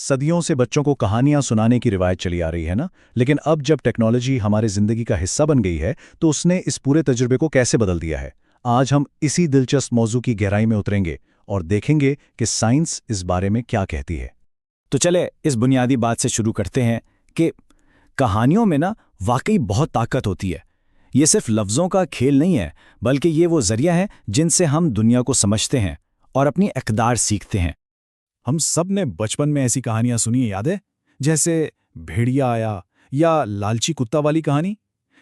सदियों से बच्चों को कहानियां सुनाने की रिवायत चली आ रही है ना। लेकिन अब जब टेक्नोलॉजी हमारे जिंदगी का हिस्सा बन गई है तो उसने इस पूरे तजुर्बे को कैसे बदल दिया है। आज हम इसी दिलचस्प मौजू की गहराई में उतरेंगे और देखेंगे कि साइंस इस बारे में क्या कहती है। तो चले इस बुनियादी बात से शुरू करते हैं कि कहानियों में ना वाकई बहुत ताकत होती है। ये सिर्फ लफ्ज़ों का खेल नहीं है, बल्कि ये वो ज़रिया है जिनसे हम दुनिया को समझते हैं और अपनी अक़दार सीखते हैं। हम सब ने बचपन में ऐसी कहानियां सुनी है, याद है? जैसे भेड़िया आया या लालची कुत्ता वाली कहानी।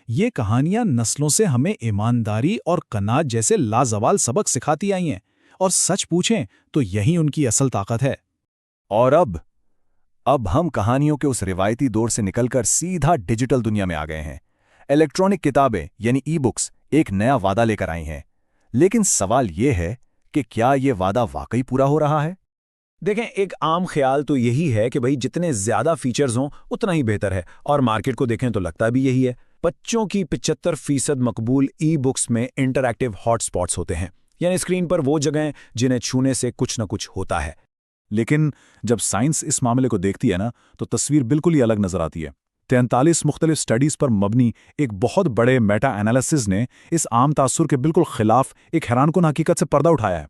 ये कहानियां नस्लों से हमें ईमानदारी और कनात जैसे लाजवाल सबक सिखाती आई हैं, और सच पूछें तो यही उनकी असल ताकत है। और अब हम कहानियों के उस रिवायती दौर से निकलकर सीधा डिजिटल दुनिया में आ गए हैं। इलेक्ट्रॉनिक किताबें यानी ई बुक्स एक नया वादा लेकर आई हैं। लेकिन सवाल ये है कि क्या ये वादा वाकई पूरा हो रहा है? देखें, एक आम ख्याल तो यही है कि भाई जितने ज़्यादा फीचर्स हों उतना ही बेहतर है, और मार्केट को देखें तो लगता भी यही है। बच्चों की 75% मकबूल ई बुक्स में इंटरैक्टिव हॉटस्पॉट्स होते हैं, यानी स्क्रीन पर वो जगहें जिन्हें छूने से कुछ न कुछ होता है। लेकिन जब साइंस इस मामले को देखती है ना, तो तस्वीर बिल्कुल ही अलग नजर आती है। 43 मुख्तलिफ स्टडीज़ पर मबनी एक बहुत बड़े मेटा एनालिसिस ने इस आम तासुर के बिल्कुल खिलाफ एक हैरानकुन हकीकत से पर्दा उठाया है।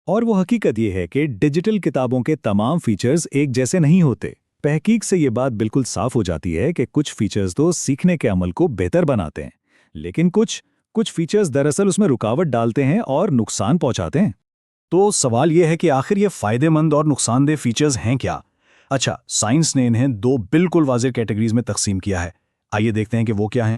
और वो हकीकत ये है कि डिजिटल किताबों के तमाम फीचर्स एक जैसे नहीं होते। तहकीक से ये बात बिल्कुल साफ हो जाती है कि कुछ फीचर्स तो सीखने के अमल को बेहतर बनाते हैं, लेकिन कुछ फीचर्स दरअसल उसमें रुकावट डालते हैं और नुकसान पहुंचाते हैं। तो सवाल ये है कि आखिर ये फायदेमंद और नुकसानदेह फीचर्स हैं क्या? अच्छा, साइंस ने इन्हें दो बिल्कुल वाज़ेह कैटेगरीज में तकसीम किया है। आइए देखते हैं कि वो क्या हैं।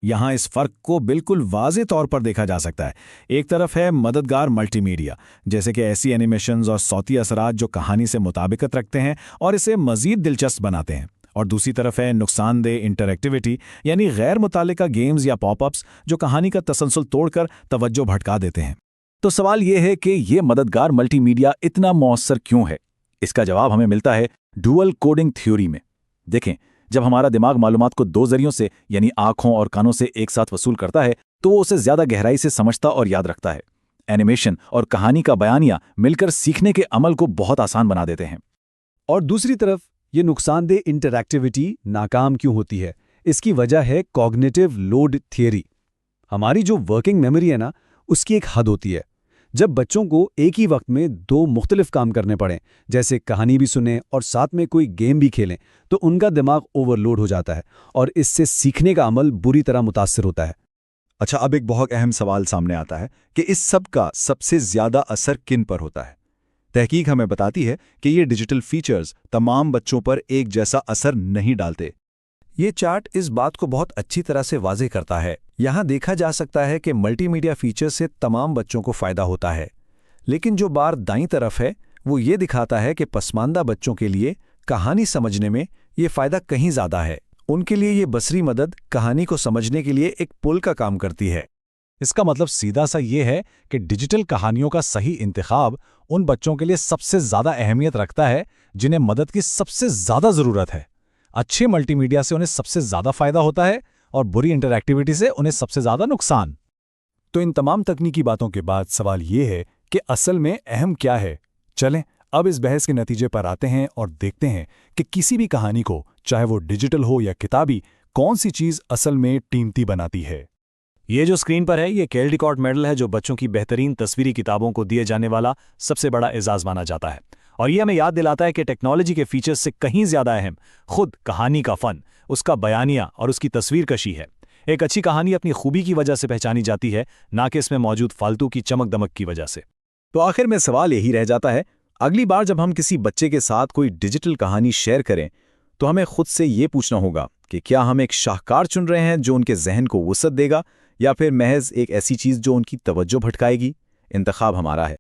यहाँ इस फ़र्क को बिल्कुल वाज़ेह तौर पर देखा जा सकता है। एक तरफ है मददगार मल्टीमीडिया, जैसे कि ऐसी एनिमेशंस और सौती असरात जो कहानी से मुताबिकत रखते हैं और इसे मज़ीद दिलचस्प बनाते हैं। और दूसरी तरफ है नुकसानदेह इंटरैक्टिविटी, यानी गैर मुतालिका गेम्स या पॉपअप्स जो कहानी का तसलसल तोड़कर तवज्जो भटका देते हैं। तो सवाल ये है कि ये मददगार मल्टीमीडिया इतना मौसर क्यों है? इसका जवाब हमें मिलता है डुअल कोडिंग थ्योरी में। देखें, जब हमारा दिमाग मालूमात को दो जरियों से यानी आंखों और कानों से एक साथ वसूल करता है तो वो उसे ज्यादा गहराई से समझता और याद रखता है। एनिमेशन और कहानी का बयानिया मिलकर सीखने के अमल को बहुत आसान बना देते हैं। और दूसरी तरफ ये नुकसानदेह इंटरैक्टिविटी नाकाम क्यों होती है? इसकी वजह है कॉग्निटिव लोड थियरी। हमारी जो वर्किंग मेमोरी है ना, उसकी एक हद होती है। जब बच्चों को एक ही वक्त में दो मुख्तलिफ काम करने पड़ें, जैसे कहानी भी सुनें और साथ में कोई गेम भी खेलें, तो उनका दिमाग ओवरलोड हो जाता है और इससे सीखने का अमल बुरी तरह मुतासिर होता है। अच्छा, अब एक बहुत अहम सवाल सामने आता है कि इस सब का सबसे ज़्यादा असर किन पर होता है? तहकीक हमें बताती है कि ये डिजिटल फीचर्स तमाम बच्चों पर एक जैसा असर नहीं डालते। ये चार्ट इस बात को बहुत अच्छी तरह से वाज़ेह करता है। यहाँ देखा जा सकता है कि मल्टीमीडिया फीचर से तमाम बच्चों को फ़ायदा होता है, लेकिन जो बार दाईं तरफ है वो ये दिखाता है कि पसमानदा बच्चों के लिए कहानी समझने में ये फ़ायदा कहीं ज़्यादा है। उनके लिए ये बसरी मदद कहानी को समझने के लिए एक पुल का काम करती है। इसका मतलब सीधा सा ये है कि डिजिटल कहानियों का सही इंतखाब उन बच्चों के लिए सबसे ज़्यादा अहमियत रखता है जिन्हें मदद की सबसे ज़्यादा ज़रूरत है। अच्छे मल्टीमीडिया से उन्हें सबसे ज़्यादा फ़ायदा होता है और बुरी इंटरैक्टिविटी से उन्हें सबसे ज़्यादा नुकसान। तो इन तमाम तकनीकी बातों के बाद सवाल ये है कि असल में अहम क्या है? चलें अब इस बहस के नतीजे पर आते हैं और देखते हैं कि किसी भी कहानी को, चाहे वो डिजिटल हो या किताबी, कौन सी चीज़ असल में कीमती बनाती है। ये जो स्क्रीन पर है ये कैलडिकॉट मेडल है, जो बच्चों की बेहतरीन तस्वीरी किताबों को दिए जाने वाला सबसे बड़ा एजाज़ माना जाता है। और ये हमें याद दिलाता है कि टेक्नोलॉजी के फीचर्स से कहीं ज़्यादा अहम खुद कहानी का फ़न, उसका बयानिया और उसकी तस्वीर कशी है। एक अच्छी कहानी अपनी खूबी की वजह से पहचानी जाती है, ना कि इसमें मौजूद फालतू की चमक दमक की वजह से। तो आखिर में सवाल यही रह जाता है, अगली बार जब हम किसी बच्चे के साथ कोई डिजिटल कहानी शेयर करें तो हमें खुद से ये पूछना होगा कि क्या हम एक शाहकार चुन रहे हैं जो उनके जहन को वुसअत देगा, या फिर महज एक ऐसी चीज़ जो उनकी तवज्जो भटकाएगी। इंतखाब हमारा है।